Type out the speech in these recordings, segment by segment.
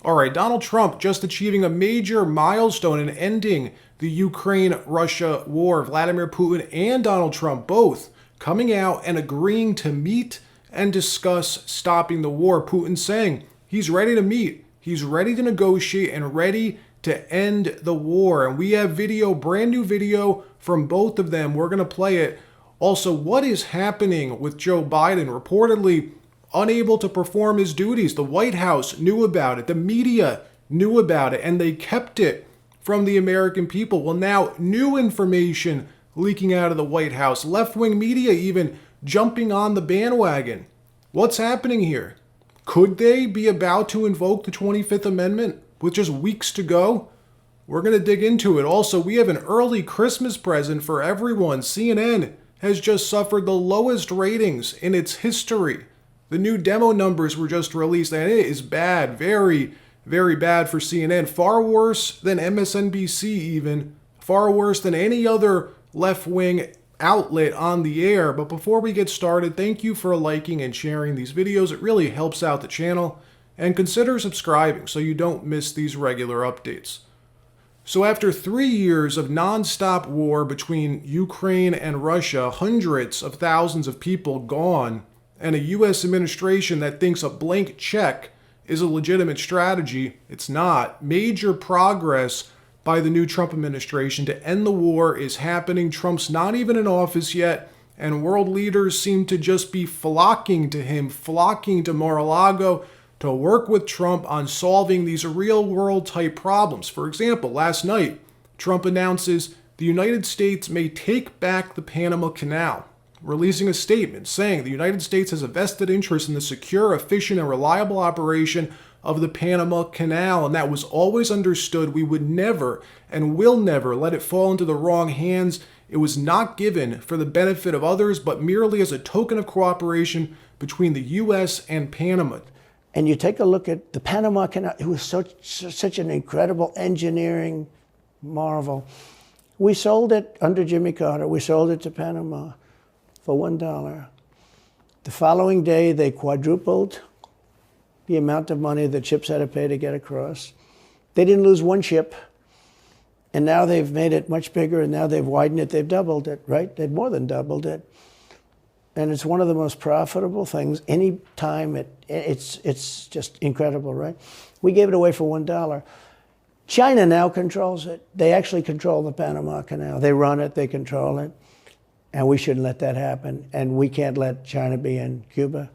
All right, Donald Trump just achieving a major milestone in ending the Ukraine-Russia war. Vladimir Putin and Donald Trump both coming out and agreeing to meet and discuss stopping the war. Putin saying he's ready to meet, he's ready to negotiate, and ready to end the war. And we have video, brand new video from both of them. We're going to play it. Also, what is happening with Joe Biden? Reportedly unable to perform his duties. The White House knew about it. The media knew about it, and they kept it from the American people. Well, now new information leaking out of the White House. Left-wing media even jumping on the bandwagon. What's happening here? Could they be about to invoke the 25th Amendment with just weeks to go? We're going to dig into it. Also, we have an early Christmas present for everyone. CNN has just suffered the lowest ratings in its history. The new demo numbers were just released, and it is bad, very, very bad for CNN. Far worse than MSNBC even. Far worse than any other left-wing outlet on the air. But before we get started, thank you for liking and sharing these videos. It really helps out the channel. And consider subscribing so you don't miss these regular updates. So after 3 years of non-stop war between Ukraine and Russia, hundreds of thousands of people gone, and a U.S. administration that thinks a blank check is a legitimate strategy, it's not. Major progress by the new Trump administration to end the war is happening. Trump's not even in office yet, and world leaders seem to just be flocking to him, flocking to Mar-a-Lago to work with Trump on solving these real-world type problems. For example, last night, Trump announces the United States may take back the Panama Canal, releasing a statement saying the United States has a vested interest in the secure, efficient, and reliable operation of the Panama Canal, and that was always understood. We would never and will never let it fall into the wrong hands. It was not given for the benefit of others, but merely as a token of cooperation between the U.S. and Panama. And you take a look at the Panama Canal. It was such an incredible engineering marvel. We sold it under Jimmy Carter. We sold it to Panama for $1. The following day, they quadrupled the amount of money that ships had to pay to get across. They didn't lose one ship, and now they've made it much bigger, and now they've widened it. They've doubled it, right? They've more than doubled it. And it's one of the most profitable things. Any time it's just incredible, right? We gave it away for $1. China now controls it. They actually control the Panama Canal. They run it, they control it. And we shouldn't let that happen. And we can't let China be in Cuba.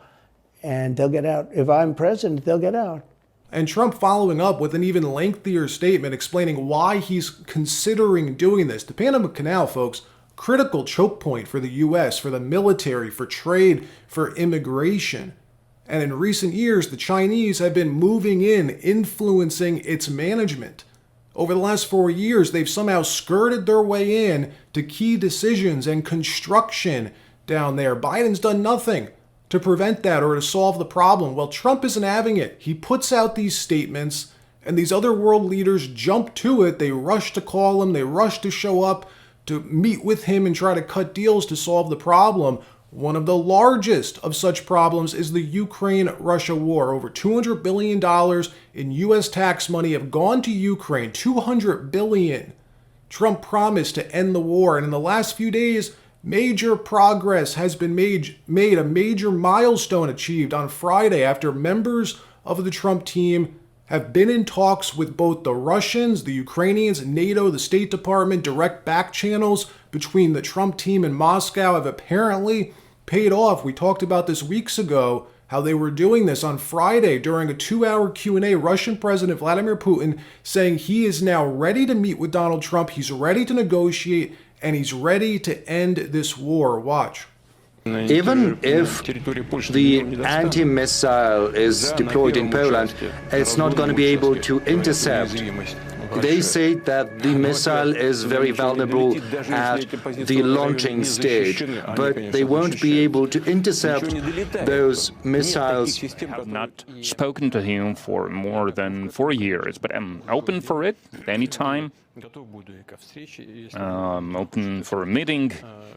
And they'll get out. If I'm president, they'll get out. And Trump following up with an even lengthier statement explaining why he's considering doing this. The Panama Canal, folks, critical choke point for the U.S., for the military, for trade, for immigration. And in recent years, the Chinese have been moving in, influencing its management. Over the last 4 years, they've somehow skirted their way in to key decisions and construction down there. Biden's done nothing to prevent that or to solve the problem. Well, Trump isn't having it. He puts out these statements, and these other world leaders jump to it. They rush to call him. They rush to show up to meet with him and try to cut deals to solve the problem. One of the largest of such problems is the Ukraine-Russia war. Over $200 billion in U.S. tax money have gone to Ukraine. $200 billion. Trump promised to end the war, and in the last few days, major progress has been made. A major milestone achieved on Friday after members of the Trump team have been in talks with both the Russians, the Ukrainians, NATO, the State Department. Direct back channels between the Trump team and Moscow have apparently paid off. We talked about this weeks ago, how they were doing this on Friday during a 2-hour Q&A. Russian President Vladimir Putin saying he is now ready to meet with Donald Trump. He's ready to negotiate, and he's ready to end this war. Watch. Even if the anti-missile is deployed in Poland, it's not going to be able to intercept. They say that the missile is very vulnerable at the launching stage, but they won't be able to intercept those missiles. I have not spoken to him for more than 4 years, but I'm open for it anytime. Open for a meeting,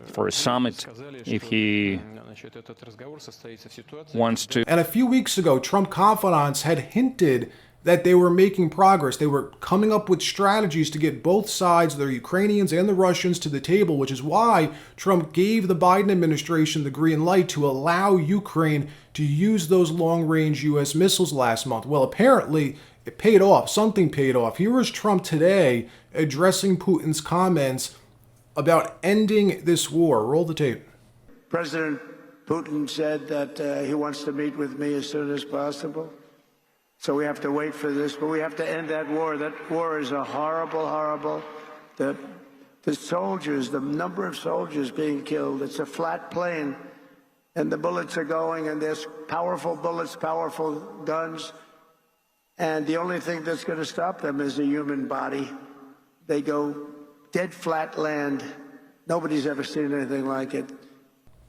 for a summit, if he wants to. And a few weeks ago, Trump confidants had hinted that they were making progress. They were coming up with strategies to get both sides, the Ukrainians and the Russians, to the table, which is why Trump gave the Biden administration the green light to allow Ukraine to use those long-range U.S. missiles last month. Well, apparently, it paid off. Something paid off. Here is Trump today addressing Putin's comments about ending this war. Roll the tape. President Putin said that he wants to meet with me as soon as possible. So we have to wait for this, but we have to end that war. That war is a horrible. The soldiers, the number of soldiers being killed, it's a flat plane, and the bullets are going, and there's powerful bullets, powerful guns, and the only thing that's going to stop them is a human body. They go dead flat land. Nobody's ever seen anything like it.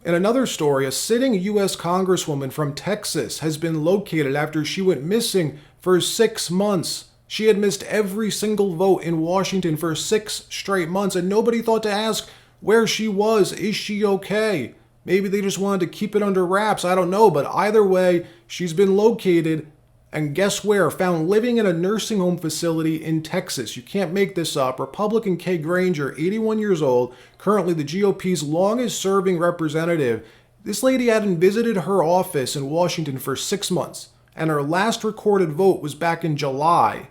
In another story, a sitting U.S. congresswoman from Texas has been located after she went missing for 6 months. She had missed every single vote in Washington for 6 straight months, and nobody thought to ask where she was. Is she okay? Maybe they just wanted to keep it under wraps. I don't know, but either way, she's been located, and guess where? Found living in a nursing home facility in Texas. You can't make this up. Republican Kay Granger, 81 years old, currently the GOP's longest-serving representative. This lady hadn't visited her office in Washington for 6 months, and her last recorded vote was back in July.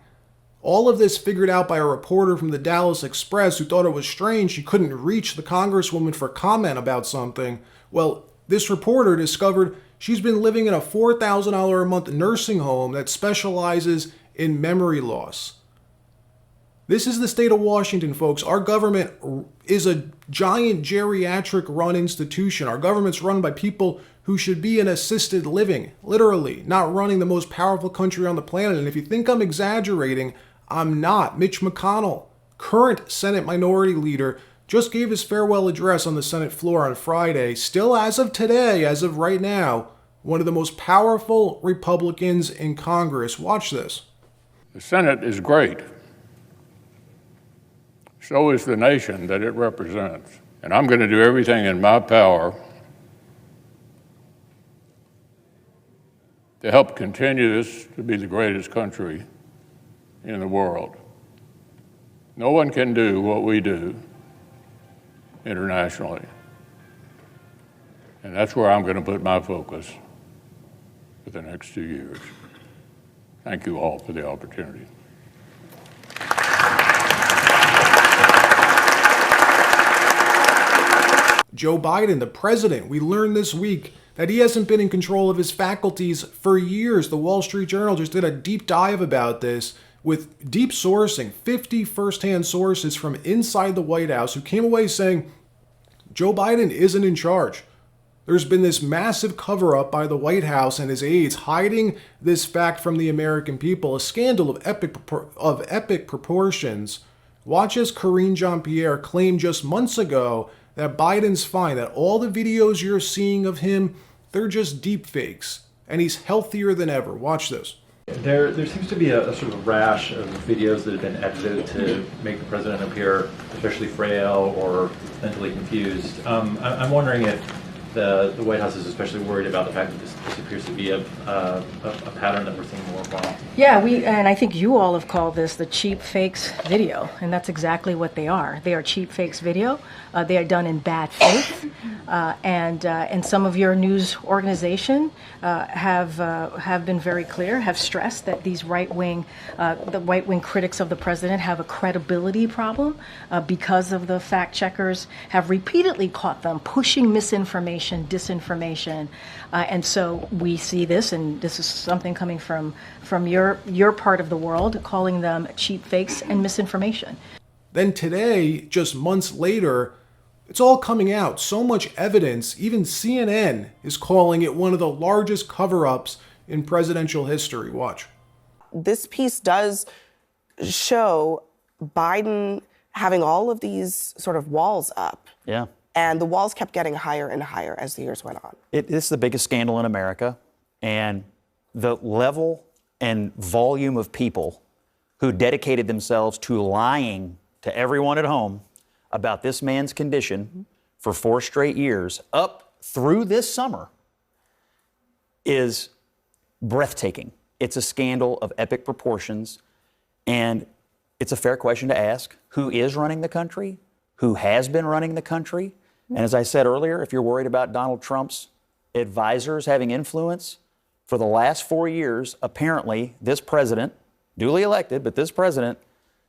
All of this figured out by a reporter from the Dallas Express who thought it was strange she couldn't reach the congresswoman for comment about something. Well, this reporter discovered she's been living in a $4,000 a month nursing home that specializes in memory loss. This is the state of Washington, folks. Our government is a giant geriatric-run institution. Our government's run by people who should be in assisted living, literally, not running the most powerful country on the planet. And if you think I'm exaggerating, I'm not. Mitch McConnell, current Senate Minority Leader, just gave his farewell address on the Senate floor on Friday. Still, as of today, as of right now, one of the most powerful Republicans in Congress. Watch this. The Senate is great. So is the nation that it represents. And I'm going to do everything in my power to help continue this to be the greatest country in the world. No one can do what we do internationally. And that's where I'm going to put my focus for the next 2 years. Thank you all for the opportunity. Joe Biden, the president, we learned this week that he hasn't been in control of his faculties for years. The Wall Street Journal just did a deep dive about this with deep sourcing, 50 firsthand sources from inside the White House who came away saying Joe Biden isn't in charge. There's been this massive cover-up by the White House and his aides hiding this fact from the American people, a scandal of epic proportions. Watch as Karine Jean-Pierre claimed just months ago that Biden's fine, that all the videos you're seeing of him, they're just deep fakes, and he's healthier than ever. Watch this. There seems to be a sort of rash of videos that have been edited to make the president appear especially frail or mentally confused. I'm wondering if the White House is especially worried about the fact that this appears to be a pattern that we're seeing more often. Yeah, and I think you all have called this the cheap fakes video, and that's exactly what they are. They are cheap fakes video. They are done in bad faith, and some of your news organization have been very clear, have stressed that these the right wing critics of the president have a credibility problem because of the fact checkers have repeatedly caught them pushing misinformation, disinformation, and so we see this, and this is something coming from your part of the world, calling them cheap fakes and misinformation. Then today, just months later, it's all coming out. So much evidence. Even CNN is calling it one of the largest cover-ups in presidential history. Watch. This piece does show Biden having all of these sort of walls up. Yeah. And the walls kept getting higher and higher as the years went on. This is the biggest scandal in America. And the level and volume of people who dedicated themselves to lying to everyone at home about this man's condition for 4 straight years up through this summer is breathtaking. It's a scandal of epic proportions. And it's a fair question to ask, who is running the country? Who has been running the country? And as I said earlier, if you're worried about Donald Trump's advisors having influence, for the last 4 years, apparently this president, duly elected, but this president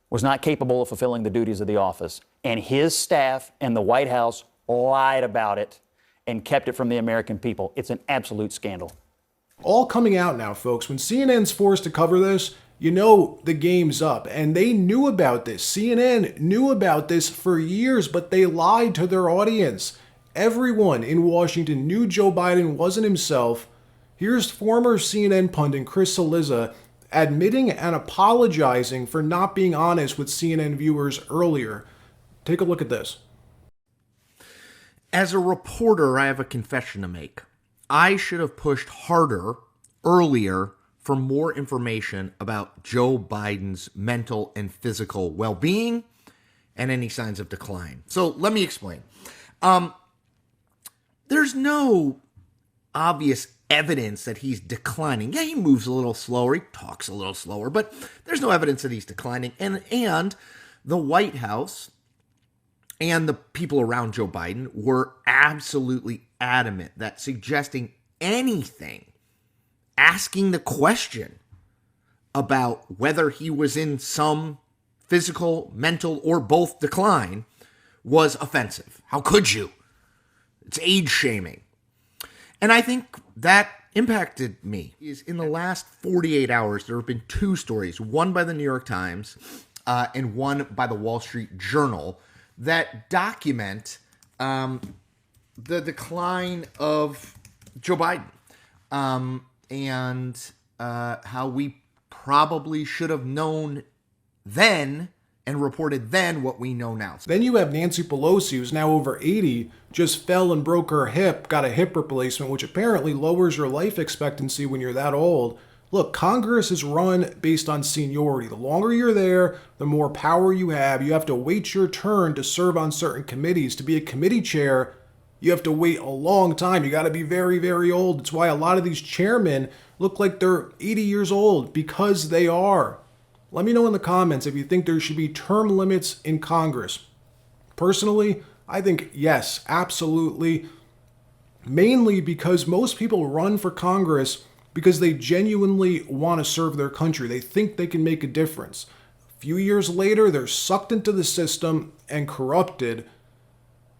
was not capable of fulfilling the duties of the office. And his staff and the White House lied about it and kept it from the American people. It's an absolute scandal. All coming out now, folks. When CNN's forced to cover this, you know the game's up. And they knew about this. CNN knew about this for years, but they lied to their audience. Everyone in Washington knew Joe Biden wasn't himself. Here's former CNN pundit Chris Cillizza admitting and apologizing for not being honest with CNN viewers earlier. Take a look at this. As a reporter, I have a confession to make. I should have pushed harder earlier for more information about Joe Biden's mental and physical well-being and any signs of decline. So let me explain. There's no obvious evidence that he's declining. Yeah, he moves a little slower, he talks a little slower, but there's no evidence that he's declining. And the White House and the people around Joe Biden were absolutely adamant that suggesting anything, asking the question about whether he was in some physical, mental, or both decline was offensive. How could you? It's age shaming. And I think that impacted me. In the last 48 hours, there have been two stories, one by the New York Times and one by the Wall Street Journal, that document the decline of Joe Biden and how we probably should have known then and reported then what we know now. Then you have Nancy Pelosi, who's now over 80, just fell and broke her hip, got a hip replacement, which apparently lowers your life expectancy when you're that old. Look, Congress is run based on seniority. The longer you're there, the more power you have. You have to wait your turn to serve on certain committees. To be a committee chair, you have to wait a long time. You got to be very, very old. It's why a lot of these chairmen look like they're 80 years old, because they are. Let me know in the comments if you think there should be term limits in Congress. Personally, I think yes, absolutely. Mainly because most people run for Congress because they genuinely want to serve their country. They think they can make a difference. A few years later, they're sucked into the system and corrupted.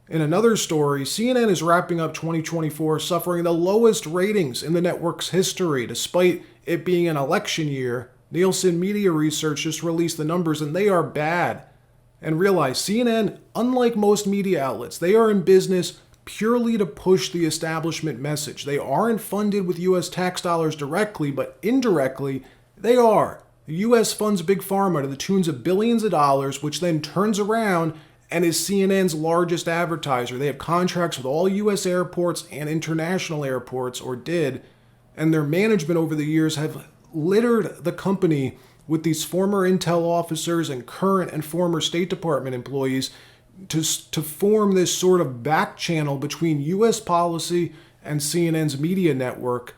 In another story, CNN is wrapping up 2024 suffering the lowest ratings in the network's history, despite it being an election year. Nielsen Media Research just released the numbers, and they are bad. And realize, CNN, unlike most media outlets, they are in business purely to push the establishment message. They aren't funded with U.S. tax dollars directly, but indirectly, they are. The U.S. funds Big Pharma to the tunes of billions of dollars, which then turns around and is CNN's largest advertiser. They have contracts with all U.S. airports and international airports, or did, and their management over the years have littered the company with these former intel officers and current and former State Department employees to form this sort of back channel between U.S. policy and CNN's media network.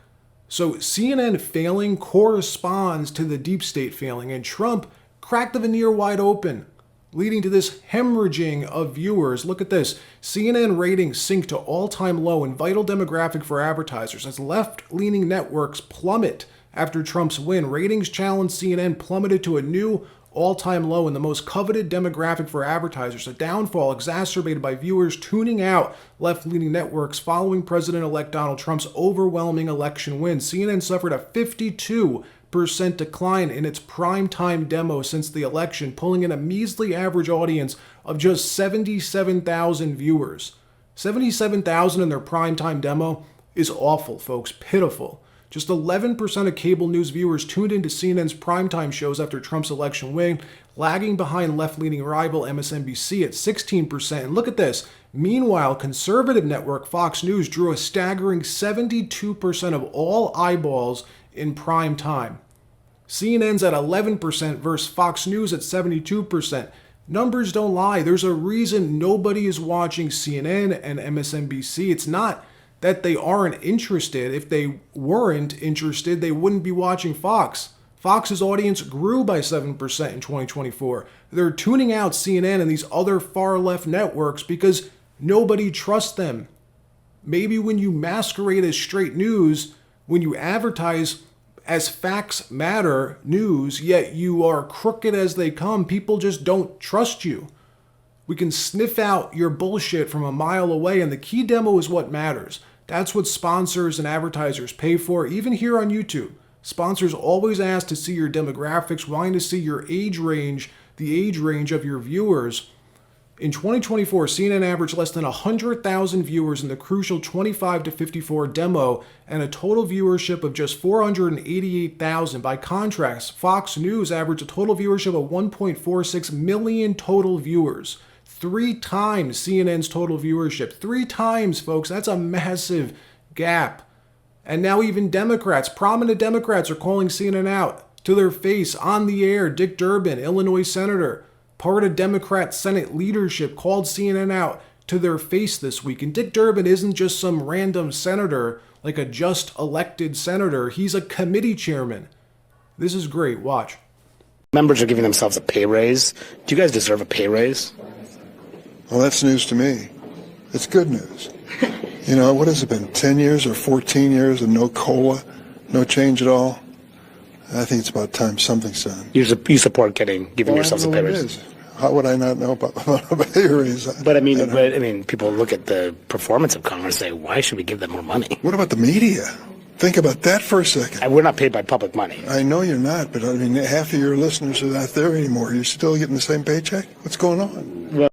So CNN failing corresponds to the deep state failing, and Trump cracked the veneer wide open, leading to this hemorrhaging of viewers. Look at this. CNN ratings sink to all-time low and vital demographic for advertisers as left-leaning networks plummet after Trump's win. Ratings challenged CNN plummeted to a new all-time low in the most coveted demographic for advertisers, a downfall exacerbated by viewers tuning out left-leaning networks following President-elect Donald Trump's overwhelming election win. CNN suffered a 52% decline in its primetime demo since the election, pulling in a measly average audience of just 77,000 viewers. 77,000 in their primetime demo is awful, folks, pitiful. Just 11% of cable news viewers tuned into CNN's primetime shows after Trump's election win, lagging behind left-leaning rival MSNBC at 16%. And look at this. Meanwhile, conservative network Fox News drew a staggering 72% of all eyeballs in prime time. CNN's at 11% versus Fox News at 72%. Numbers don't lie. There's a reason nobody is watching CNN and MSNBC. It's not that they aren't interested. If they weren't interested, they wouldn't be watching Fox. Fox's audience grew by 7% in 2024. They're tuning out CNN and these other far-left networks because nobody trusts them. Maybe when you masquerade as straight news, when you advertise as facts matter news, yet you are crooked as they come, people just don't trust you. We can sniff out your bullshit from a mile away, and the key demo is what matters. That's what sponsors and advertisers pay for, even here on YouTube. Sponsors always ask to see your demographics, wanting to see your age range, the age range of your viewers. In 2024, CNN averaged less than 100,000 viewers in the crucial 25 to 54 demo and a total viewership of just 488,000. By contrast, Fox News averaged a total viewership of 1.46 million total viewers. 3 times CNN's total viewership. 3 times, folks. That's a massive gap. And now even Democrats, prominent Democrats, are calling CNN out to their face on the air. Dick Durbin, Illinois senator, part of Democrat Senate leadership, called CNN out to their face this week. And Dick Durbin isn't just some random senator, like a just elected senator. He's a committee chairman. This is great. Watch. Members are giving themselves a pay raise. Do you guys deserve a pay raise? Well, that's news to me. It's good news. You know, what has it been, 10 years or 14 years of no COLA, no change at all? I think it's about time something's done. You support giving yourselves a pay raise? How would I not know about a pay raise? But I mean, people look at the performance of Congress and say, why should we give them more money? What about the media? Think about that for a second. And we're not paid by public money. I know you're not, but I mean, half of your listeners are not there anymore. You're still getting the same paycheck? What's going on? Well,